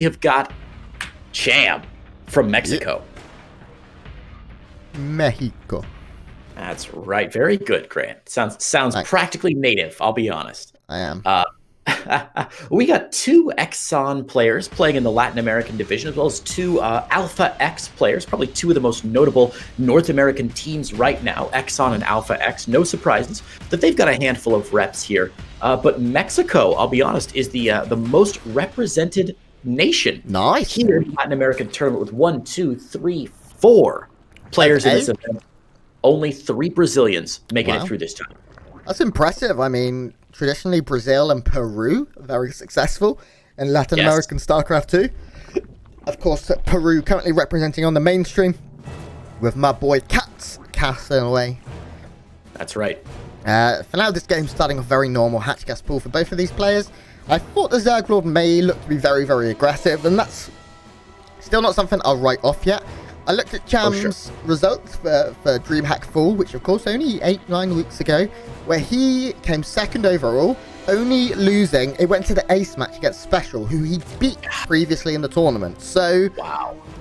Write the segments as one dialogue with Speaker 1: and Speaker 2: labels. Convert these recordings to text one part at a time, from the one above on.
Speaker 1: have got Cham from Mexico.
Speaker 2: Mexico.
Speaker 1: That's right. Very good, Grant. Sounds practically native, I'll be honest.
Speaker 2: I am.
Speaker 1: We got 2 Exxon players playing in the Latin American division, as well as 2 Alpha X players, probably 2 of the most notable North American teams right now, Exxon and Alpha X. No surprises that they've got a handful of reps here. But Mexico, I'll be honest, is the most represented nation here in the Latin American tournament with 1, 2, 3, 4 players in this event. Only 3 Brazilians making it through this time.
Speaker 2: That's impressive. I mean, traditionally Brazil and Peru are very successful in Latin American StarCraft 2. Of course, Peru currently representing on the mainstream with my boy Cats casting away.
Speaker 1: That's right.
Speaker 2: For now, this game's starting off very normal hatch-gas pool for both of these players. I thought the TheZergLord may look to be very, very aggressive, and that's still not something I'll write off yet. I looked at Cham's results for DreamHack Fall, which of course only 8-9 weeks ago, where he came 2nd overall, only losing. It went to the ace match against Special, who he beat previously in the tournament. So,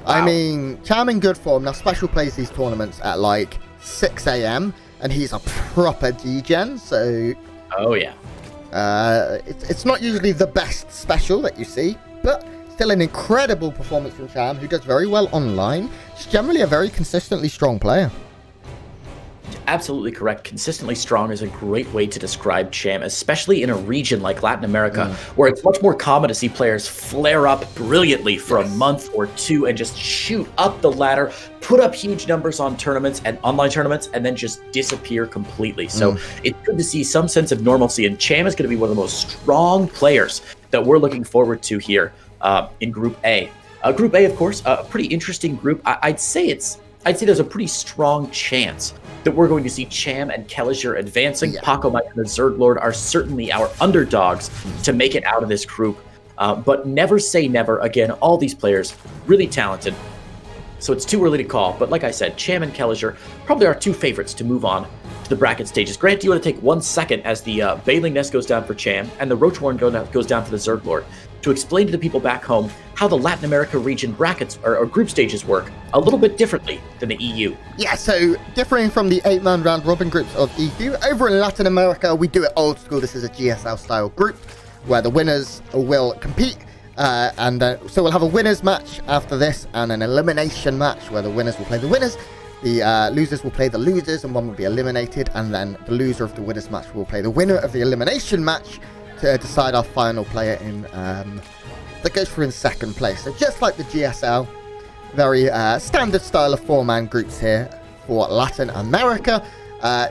Speaker 2: I mean, Cham in good form. Now, Special plays these tournaments at like 6 AM, and he's a proper degen, so...
Speaker 1: Oh, yeah.
Speaker 2: It's not usually the best Special that you see, but... still an incredible performance from Cham, who does very well online. He's generally a very consistently strong player.
Speaker 1: Absolutely correct. Consistently strong is a great way to describe Cham, especially in a region like Latin America, where it's much more common to see players flare up brilliantly for a month or 2 and just shoot up the ladder, put up huge numbers on tournaments and online tournaments, and then just disappear completely. So it's good to see some sense of normalcy, and Cham is going to be one of the most strong players that we're looking forward to here. In Group A. Group A, of course, a pretty interesting group. I'd say there's a pretty strong chance that we're going to see Cham and Kelliger advancing. Paco, Mike, and the TheZergLord are certainly our underdogs to make it out of this group. But never say never. Again, all these players really talented. So it's too early to call. But like I said, Cham and Kelliger probably our 2 favorites to move on to the bracket stages. Grant, do you want to take 1 second as the Baling Nest goes down for Cham and the Roach Warren goes down for the TheZergLord to explain to the people back home how the Latin America region brackets or group stages work a little bit differently than the EU?
Speaker 2: Yeah, so differing from the 8-man round robin groups of EU, over in Latin America, we do it old school. This is a GSL style group where the winners will compete. So we'll have a winners match after this and an elimination match where the winners will play the winners. The losers will play the losers and one will be eliminated. And then the loser of the winners match will play the winner of the elimination match to decide our final player in that goes through in 2nd place. So just like the GSL, very standard style of 4-man groups here for Latin America.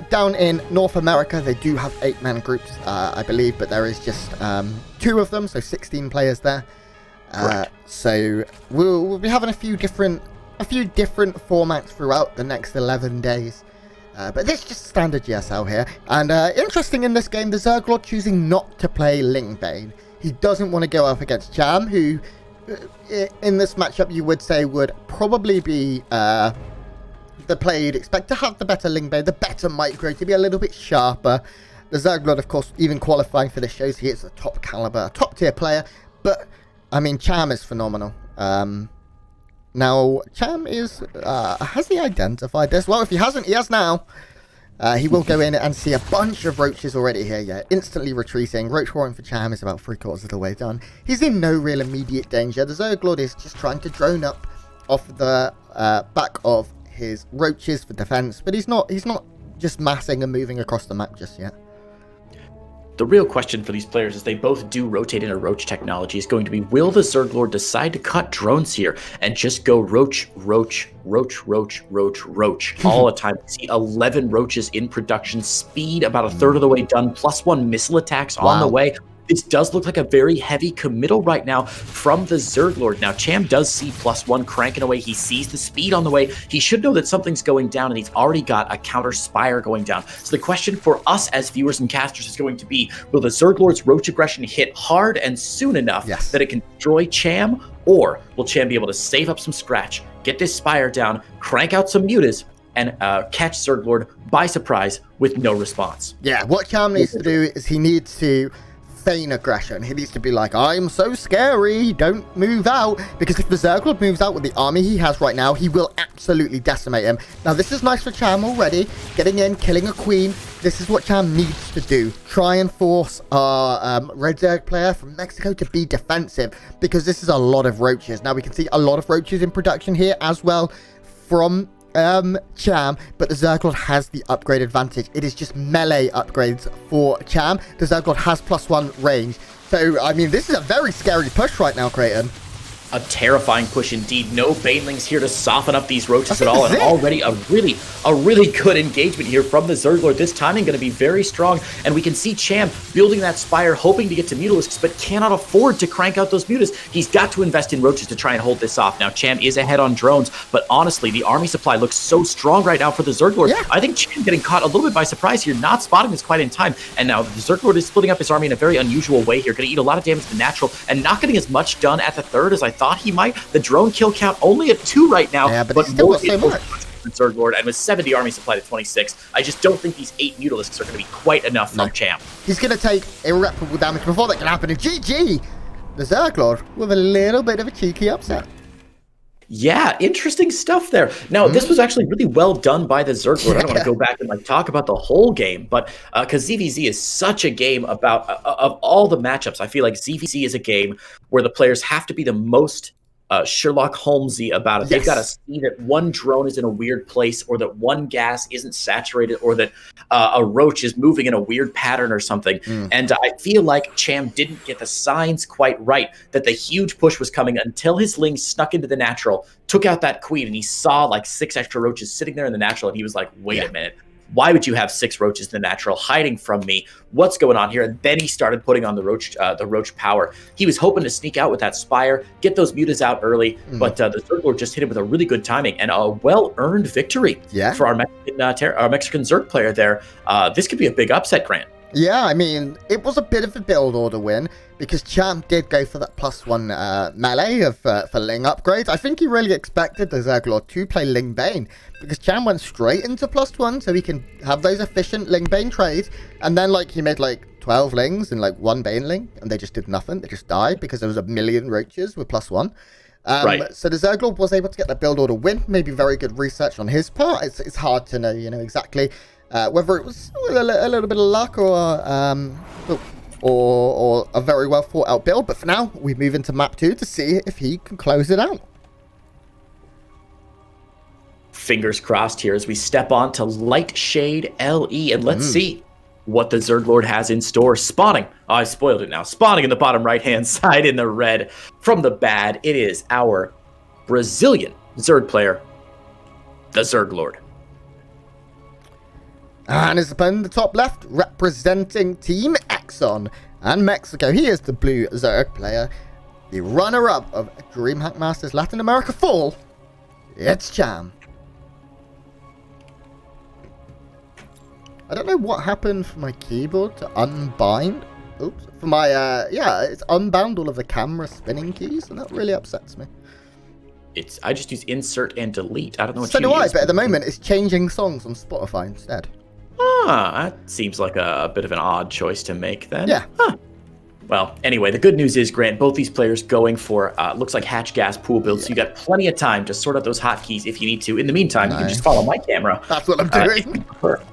Speaker 2: Down in North America, they do have 8-man groups, I believe, but there is just 2 of them, so 16 players there. So we'll be having a few different formats throughout the next 11 days. But this is just standard GSL here. And interesting in this game, the TheZergLord choosing not to play Lingbane. He doesn't want to go up against Cham, who in this matchup you would say would probably be the player you'd expect to have the better Lingbane, the better micro, to be a little bit sharper. The TheZergLord, of course, even qualifying for this shows he is a top caliber, a top tier player. But, I mean, Cham is phenomenal. Now, Cham has he identified this? Well, if he hasn't, he has now. He will go in and see a bunch of roaches already here, instantly retreating. Roach Warren for Cham is about 3/4 of the way done. He's in no real immediate danger. The TheZergLord is just trying to drone up off the back of his roaches for defense, but he's not just massing and moving across the map just yet.
Speaker 1: The real question for these players, as they both do rotate in a roach technology, is going to be, will the TheZergLord decide to cut drones here and just go roach, roach, roach, roach, roach, roach all the time? We see 11 roaches in production, speed about 1/3 of the way done, +1 missile attacks on the way. This does look like a very heavy committal right now from the TheZergLord. Now, Cham does see +1 cranking away. He sees the speed on the way. He should know that something's going down, and he's already got a counter spire going down. So the question for us as viewers and casters is going to be, will the TheZergLord's roach aggression hit hard and soon enough that it can destroy Cham? Or will Cham be able to save up some scratch, get this spire down, crank out some mutas, and catch TheZergLord by surprise with no response?
Speaker 2: Yeah, what Cham needs to do is he needs to insane aggression. He needs to be like, I'm so scary, don't move out. Because if the TheZergLord moves out with the army he has right now, he will absolutely decimate him. Now, this is nice for Cham already. Getting in, killing a queen. This is what Cham needs to do. Try and force our Red Zerg player from Mexico to be defensive. Because this is a lot of roaches. Now, we can see a lot of roaches in production here as well from Cham, but the TheZergLord has the upgrade advantage. It is just melee upgrades for Cham. The TheZergLord has +1 range. So, I mean, this is a very scary push right now, Creighton.
Speaker 1: A terrifying push indeed. No banelings here to soften up these roaches at all, and already a really good engagement here from the TheZergLord. This timing going to be very strong, and we can see Cham building that spire, hoping to get to Mutalisks, but cannot afford to crank out those mutas. He's got to invest in roaches to try and hold this off. Now, Cham is ahead on drones, but honestly, the army supply looks so strong right now for the TheZergLord. Yeah. I think Cham getting caught a little bit by surprise here, not spotting this quite in time, and now the TheZergLord is splitting up his army in a very unusual way here, going to eat a lot of damage to the natural, and not getting as much done at the third as I thought he might. The drone kill count only at 2 right now,
Speaker 2: yeah, but still got so much.
Speaker 1: TheZergLord, and with 70 army supply to 26, I just don't think these 8 Mutalisks are going to be quite enough from Cham.
Speaker 2: He's going to take irreparable damage before that can happen. And GG, the TheZergLord with a little bit of a cheeky upset.
Speaker 1: Yeah, interesting stuff there. Now, this was actually really well done by the TheZergLord. I don't want to go back and talk about the whole game, but because ZVZ is such a game about of all the matchups, I feel like ZVZ is a game where the players have to be the most Sherlock Holmesy about it. Yes. They've got to see that one drone is in a weird place, or that one gas isn't saturated, or that a roach is moving in a weird pattern or something. And I feel like Cham didn't get the signs quite right, that the huge push was coming until his Ling snuck into the natural, took out that queen, and he saw like 6 extra roaches sitting there in the natural, and he was like, wait a minute. Why would you have 6 roaches in the natural hiding from me? What's going on here? And then he started putting on the roach power. He was hoping to sneak out with that spire, get those mutas out early, but the TheZergLord just hit him with a really good timing and a well-earned victory for our Mexican Zerg player there. This could be a big upset, Grant.
Speaker 2: Yeah, I mean, it was a bit of a build order win because Cham did go for that +1 melee for Ling upgrades. I think he really expected the TheZergLord to play Ling Bane because Cham went straight into +1 so he can have those efficient Ling Bane trades. And then he made 12 Lings and 1 Bane Ling, and they just did nothing. They just died because there was a million roaches with +1. So the TheZergLord was able to get that build order win. Maybe very good research on his part. It's hard to know, exactly whether it was a little bit of luck or a very well thought out build. But for now, we move into map 2 to see if he can close it out.
Speaker 1: Fingers crossed here as we step on to Light Shade LE, and let's see what the TheZergLord has in store. Spawning. Oh, I spoiled it now. Spawning in the bottom right-hand side in the red from the bad. It is our Brazilian Zerg player, the TheZergLord.
Speaker 2: And his opponent in the top left, representing Team Exxon and Mexico. He is the blue Zerg player, the runner-up of DreamHack Masters Latin America Fall. It's Cham. I don't know what happened for my keyboard to unbind. Oops. For my, it's unbound all of the camera spinning keys, and that really upsets me.
Speaker 1: I just use insert and delete. I don't know what
Speaker 2: you use. So do I, but at the moment, it's changing songs on Spotify instead.
Speaker 1: That seems like a bit of an odd choice to make then.
Speaker 2: Yeah.
Speaker 1: Well, anyway, the good news is, Grant, both these players going for, looks like hatch gas pool builds, so you got plenty of time to sort out those hotkeys if you need to. In the meantime, you can just follow my camera.
Speaker 2: That's what I'm doing.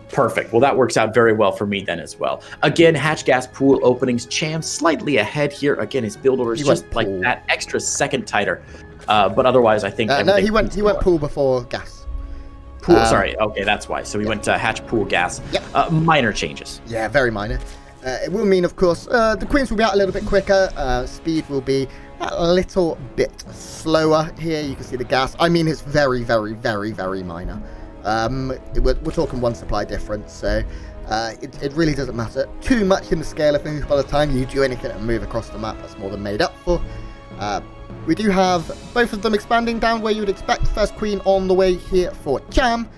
Speaker 1: Perfect. Well, that works out very well for me then as well. Again, hatch gas pool openings. Cham slightly ahead here. Again, his build order is just like that extra second tighter. But otherwise, I think...
Speaker 2: no, he went pool before gas.
Speaker 1: Pool, sorry. Okay, that's why. So we went to hatch pool gas.
Speaker 2: Yep.
Speaker 1: Minor changes.
Speaker 2: Yeah, very minor. It will mean, of course, the queens will be out a little bit quicker. Speed will be a little bit slower here. You can see the gas. I mean, it's very, very, very, very minor. We're talking 1 supply difference, so it really doesn't matter too much in the scale of things. By the time you do anything and move across the map, that's more than made up for. We do have both of them expanding down where you would expect. First queen on the way here for Cham.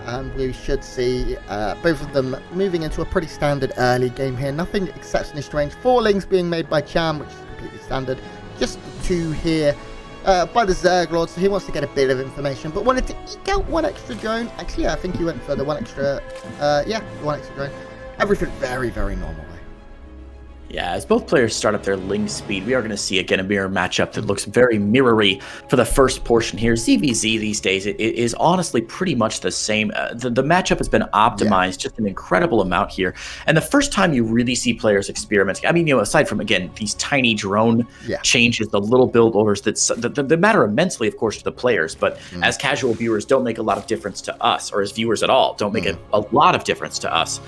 Speaker 2: And we should see both of them moving into a pretty standard early game here. Nothing exceptionally strange. 4 Lings being made by Cham, which is completely standard. Just 2 here by the TheZergLord, so he wants to get a bit of information, but wanted to eke out 1 extra drone. Actually, I think he went for the 1 extra, the 1 extra drone. Everything very, very normal.
Speaker 1: Yeah, as both players start up their Ling speed, we are going to see again a mirror matchup that looks very mirrory for the first portion here. ZVZ these days it is honestly pretty much the same. The matchup has been optimized just an incredible amount here. And the first time you really see players experimenting, I mean, you know, aside from, again, these tiny drone changes, the little build orders that matter immensely, of course, to the players, but as casual viewers don't make a lot of difference to us, or as viewers at all, don't make a lot of difference to us.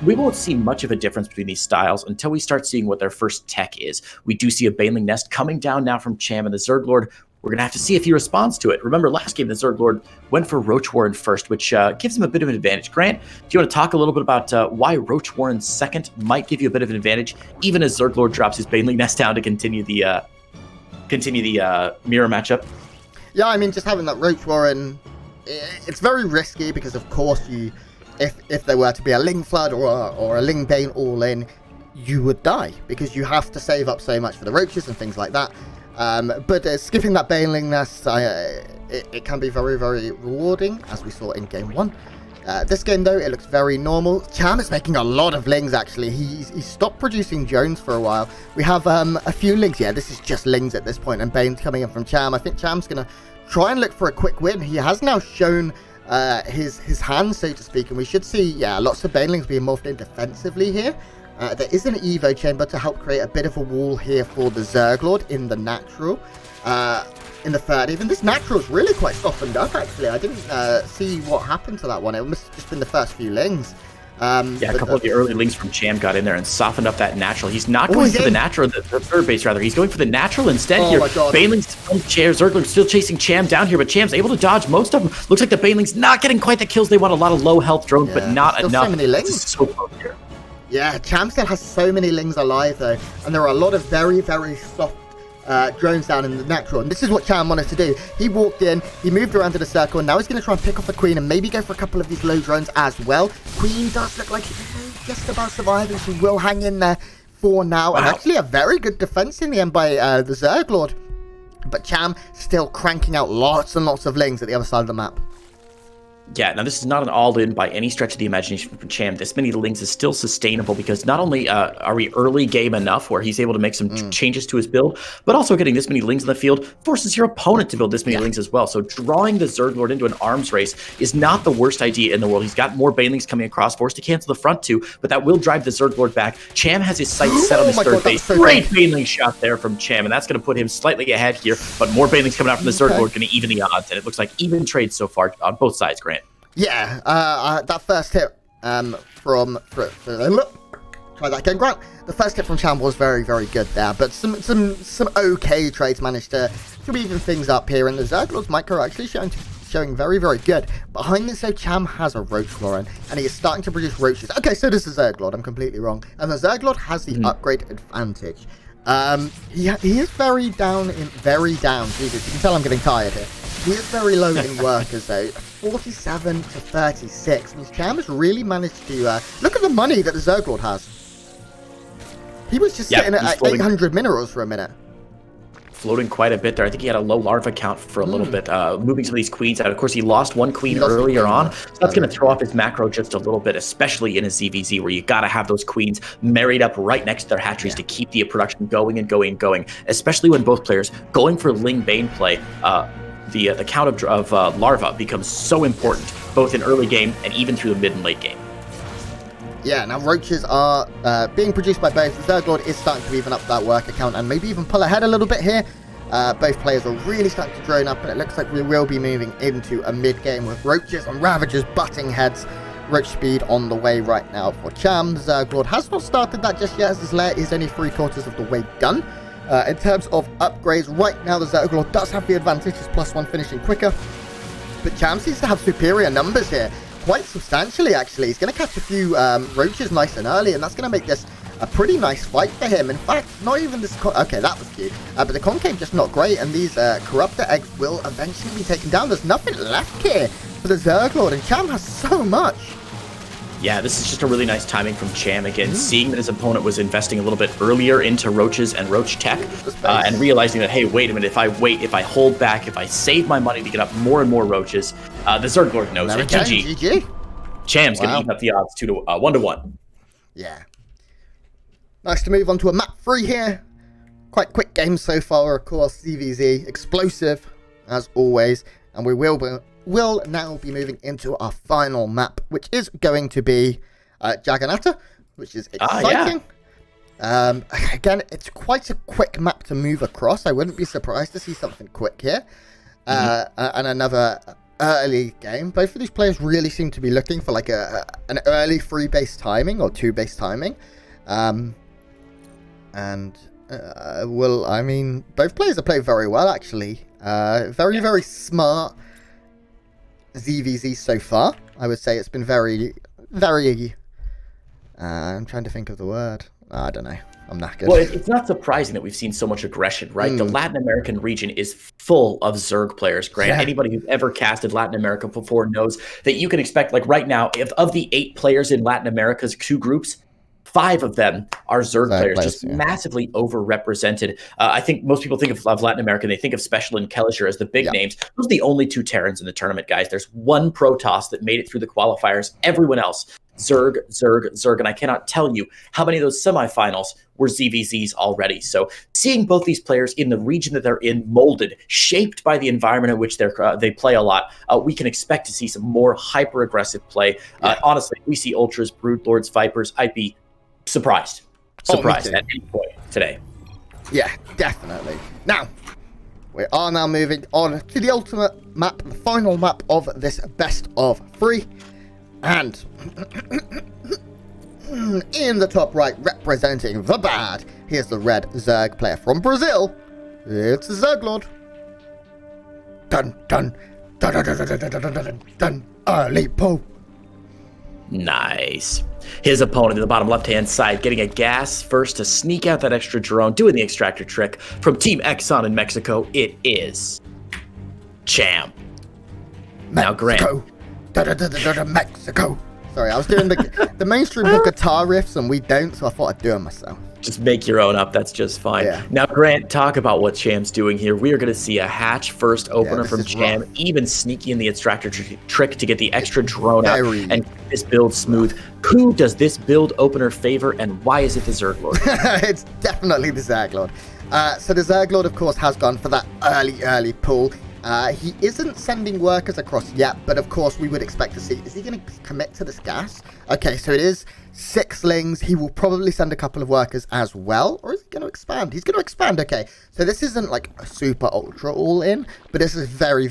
Speaker 1: We won't see much of a difference between these styles until we start seeing what their first tech is. We do see a Baneling Nest coming down now from Cham, and the ZergLord, we're going to have to see if he responds to it. Remember, last game, the ZergLord went for Roach Warren first, which gives him a bit of an advantage. Grant, do you want to talk a little bit about why Roach Warren second might give you a bit of an advantage, even as ZergLord drops his Baneling Nest down to continue the mirror matchup?
Speaker 2: Yeah, I mean, just having that Roach Warren, it's very risky because, of course, if there were to be a Ling Flood or a Ling Bane all in, you would die because you have to save up so much for the roaches and things like that. But skipping that Baneling Nest, it can be very, very rewarding, as we saw in Game 1. This game, though, it looks very normal. Cham is making a lot of Lings, actually. He's stopped producing Jones for a while. We have a few Lings. Yeah, this is just Lings at this point, and Bane's coming in from Cham. I think Cham's going to try and look for a quick win. He has now shown his hand, so to speak, and we should see lots of Banelings being morphed in defensively here. There is an Evo chamber to help create a bit of a wall here for the ZergLord in the natural. In the third, even this natural is really quite softened up, actually. I didn't see what happened to that one. It must have just been the first few Lings.
Speaker 1: Yeah, a couple of the early Lings from Cham got in there and softened up that natural. He's not going for the natural, the third base rather. He's going for the natural instead here. Baneling's from ZergLord still chasing Cham down here, but Cham's able to dodge most of them. Looks like the Baneling's not getting quite the kills they want. A lot of low health drones, but not enough.
Speaker 2: So many Lings.
Speaker 1: So close here.
Speaker 2: Yeah, Cham still has so many Lings alive though, and there are a lot of very, very soft drones down in the natural, and this is what Cham wanted to do. He walked in, he moved around to the circle, and now he's going to try and pick off the Queen and maybe go for a couple of these low drones as well. Queen does look like she's just about surviving. She will hang in there for now, and actually a very good defense in the end by the ZergLord. But Cham still cranking out lots and lots of Lings at the other side of the map.
Speaker 1: Yeah, now this is not an all-in by any stretch of the imagination from Cham. This many Lings is still sustainable because not only are we early game enough where he's able to make some changes to his build, but also getting this many Lings in the field forces your opponent to build this many Lings as well. So drawing the ZergLord into an arms race is not the worst idea in the world. He's got more Banelings coming across, forced to cancel the front two, but that will drive the ZergLord back. Cham has his sights set on his third base. So great Baneling shot there from Cham, and that's going to put him slightly ahead here, but more Banelings coming out from the ZergLord going to even the odds, and it looks like even trades so far on both sides, Grant.
Speaker 2: Yeah, that first hit from try that again, Grant. The first hit from Cham was very, very good there, but some okay trades managed to even things up here, and the ZergLord's micro actually showing very, very good. Behind this, though, Cham has a Roach Warren, and he is starting to produce roaches. Okay, so does the ZergLord. I'm completely wrong, and the ZergLord has the upgrade advantage. He is very down. Jesus, you can tell I'm getting tired here. He is very low in workers though, 47 to 36. And Cham has really managed to look at the money that the ZergLord has. He was just sitting at 800 minerals for a minute.
Speaker 1: Floating quite a bit there. I think he had a low larva count for a little bit, moving some of these queens out. Of course, he lost one queen earlier on, so that's going to throw off his macro just a little bit, especially in a ZVZ where you got to have those queens married up right next to their hatcheries to keep the production going and going and going, especially when both players going for Ling Bane play. The count of larva becomes so important, both in early game and even through the mid and late game.
Speaker 2: Yeah, now roaches are being produced by both. The ZergLord is starting to even up that worker count and maybe even pull ahead a little bit here. Both players are really starting to drone up, and it looks like we will be moving into a mid-game with roaches and ravagers butting heads. Roach speed on the way right now for Cham. The ZergLord has not started that just yet, as his lair is only 3/4 of the way done. In terms of upgrades, right now the ZergLord does have the advantage, his +1 finishing quicker. But Cham seems to have superior numbers here, quite substantially actually. He's going to catch a few roaches nice and early, and that's going to make this a pretty nice fight for him. In fact, not even this... Okay, that was cute. But the concave just not great, and these corruptor eggs will eventually be taken down. There's nothing left here for the ZergLord, and Cham has so much.
Speaker 1: Yeah, this is just a really nice timing from Cham again, seeing that his opponent was investing a little bit earlier into roaches and roach tech, and realizing that, hey, wait a minute, if I hold back, if I save my money to get up more and more roaches, the ZergLord knows it. GG. Cham's going to even up the odds 1 to 1.
Speaker 2: Yeah. Nice to move on to a map 3 here. Quite quick game so far, of course. ZVZ, explosive as always. And we will now be moving into our final map, which is going to be Jagannatha, which is exciting. Again, it's quite a quick map to move across. I wouldn't be surprised to see something quick here. And another early game. Both of these players really seem to be looking for like an early 3-base timing or 2-base timing. I mean, both players have played very well, actually. Very smart ZVZ so far. I would say it's been very... I'm trying to think of the word. I don't know. I'm not good.
Speaker 1: Well, it's not surprising that we've seen so much aggression, right? The Latin American region is full of Zerg players, Grant. Yeah. Anybody who's ever casted Latin America before knows that you can expect, like right now, if of the 8 players in Latin America's 2 groups, 5 of them are Zerg players, just massively overrepresented. I think most people think of Latin America, and they think of Special and Kellisher as the big names. Those are the only 2 Terrans in the tournament, guys. There's 1 Protoss that made it through the qualifiers. Everyone else, Zerg. And I cannot tell you how many of those semifinals were ZVZs already. So seeing both these players in the region that they're in, molded, shaped by the environment in which they play a lot, we can expect to see some more hyper-aggressive play. Honestly, we see Ultras, Broodlords, Vipers. I'd be surprised at any point today.
Speaker 2: Yeah, definitely. Now, we are now moving on to the ultimate map, the final map of this best of 3. And in the top right, representing the bad, here's the red Zerg player from Brazil. It's TheZergLord. Dun dun dun dun dun dun dun dun dun dun. Early pull.
Speaker 1: Nice. His opponent in the bottom left-hand side getting a gas first to sneak out that extra drone, doing the extractor trick from Team Exxon in Mexico. It is Cham. Now, Grant.
Speaker 2: Mexico. Sorry, I was doing the mainstream have guitar riffs and we don't, so I thought I'd do them myself.
Speaker 1: Just make your own up. That's just fine. Yeah. Now, Grant, talk about what Cham's doing here. We are going to see a hatch first opener from Cham, even sneaky in the extractor trick to get the extra drone out and keep this build smooth. Who does this build opener favor, and why is it TheZergLord?
Speaker 2: It's definitely TheZergLord. So TheZergLord, of course, has gone for that early pull. He isn't sending workers across yet, but of course we would expect to see. Is he going to commit to this gas? Okay, so it is 6 lings. He will probably send a couple of workers as well, or is he going to expand? He's going to expand. Okay, so this isn't like a super ultra all in, but this is very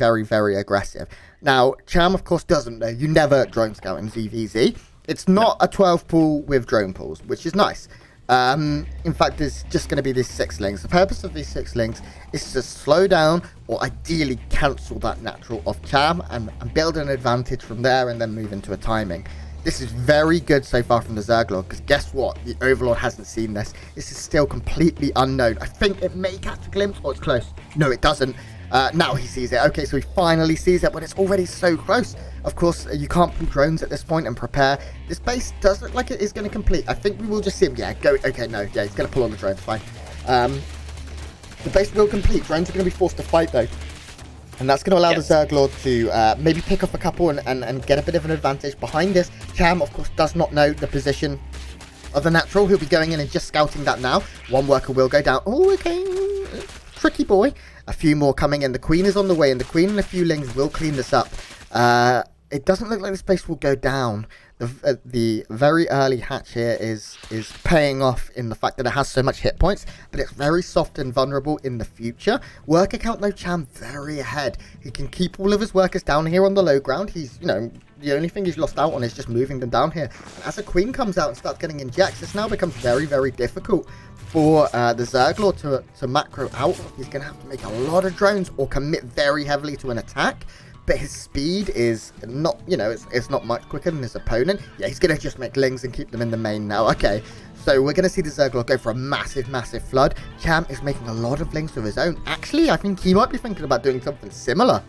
Speaker 2: aggressive. Now, Cham, of course, doesn't know. You never drone scout in ZVZ. It's not a 12 pull with drone pulls, which is nice. In fact, there's just going to be these 6 lings. The purpose of these 6 lings is to slow down or ideally cancel that natural off Cham and build an advantage from there and then move into a timing. This is very good so far from TheZergLord, because guess what? The Overlord hasn't seen this. This is still completely unknown. I think it may catch a glimpse, or it's close. No, it doesn't. Now he sees it. Okay, so he finally sees it, but it's already so close. Of course, you can't put drones at this point and prepare. This base does look like it is going to complete. I think we will just see him. Yeah, go. Okay, no. Yeah, he's going to pull on the drones. Fine. The base will complete. Drones are going to be forced to fight, though. And that's going to allow TheZergLord to maybe pick up a couple and get a bit of an advantage. Behind this, Cham, of course, does not know the position of the natural. He'll be going in and just scouting that now. 1 worker will go down. Oh, okay. Tricky boy. A few more coming in. The Queen is on the way, and the Queen and a few lings will clean this up. It doesn't look like this base will go down. The very early hatch here is paying off in the fact that it has so much hit points, but it's very soft and vulnerable in the future. Worker count, though, Cham very ahead. He can keep all of his workers down here on the low ground. He's, the only thing he's lost out on is just moving them down here. And as a Queen comes out and starts getting injects, this now becomes very difficult for TheZergLord to macro out. He's going to have to make a lot of drones or commit very heavily to an attack. But his speed is not, it's not much quicker than his opponent. Yeah, he's going to just make lings and keep them in the main now. Okay, so we're going to see TheZergLord go for a massive flood. Cham is making a lot of lings of his own. Actually, I think he might be thinking about doing something similar.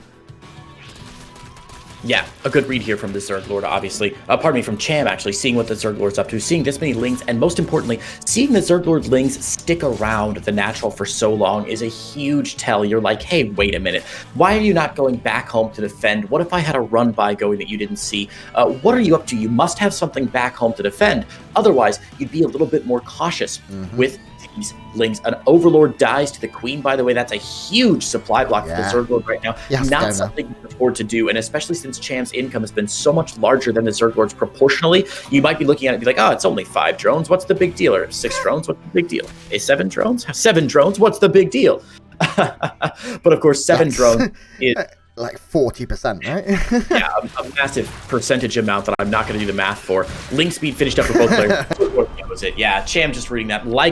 Speaker 1: Yeah, a good read here from the TheZergLord, obviously. Pardon me, from Cham, actually, seeing what the TheZergLord's up to, seeing this many lings, and most importantly, seeing the TheZergLord lings stick around the natural for so long is a huge tell. You're like, hey, wait a minute. Why are you not going back home to defend? What if I had a run by going that you didn't see? What are you up to? You must have something back home to defend. Otherwise, you'd be a little bit more cautious with these lings. An Overlord dies to the Queen, by the way. That's a huge supply block for the TheZergLord right now. Not something you can afford to do, and especially since Cham's income has been so much larger than the TheZergLord's proportionally, you might be looking at it and be like, oh, it's only 5 drones. What's the big deal? Or 6 drones? What's the big deal? 7 drones? 7 drones? What's the big deal? But of course, 7 drones is...
Speaker 2: like 40%, right?
Speaker 1: Yeah, a massive percentage amount that I'm not going to do the math for. Link speed finished up for both players. Yeah, Cham just reading that. Like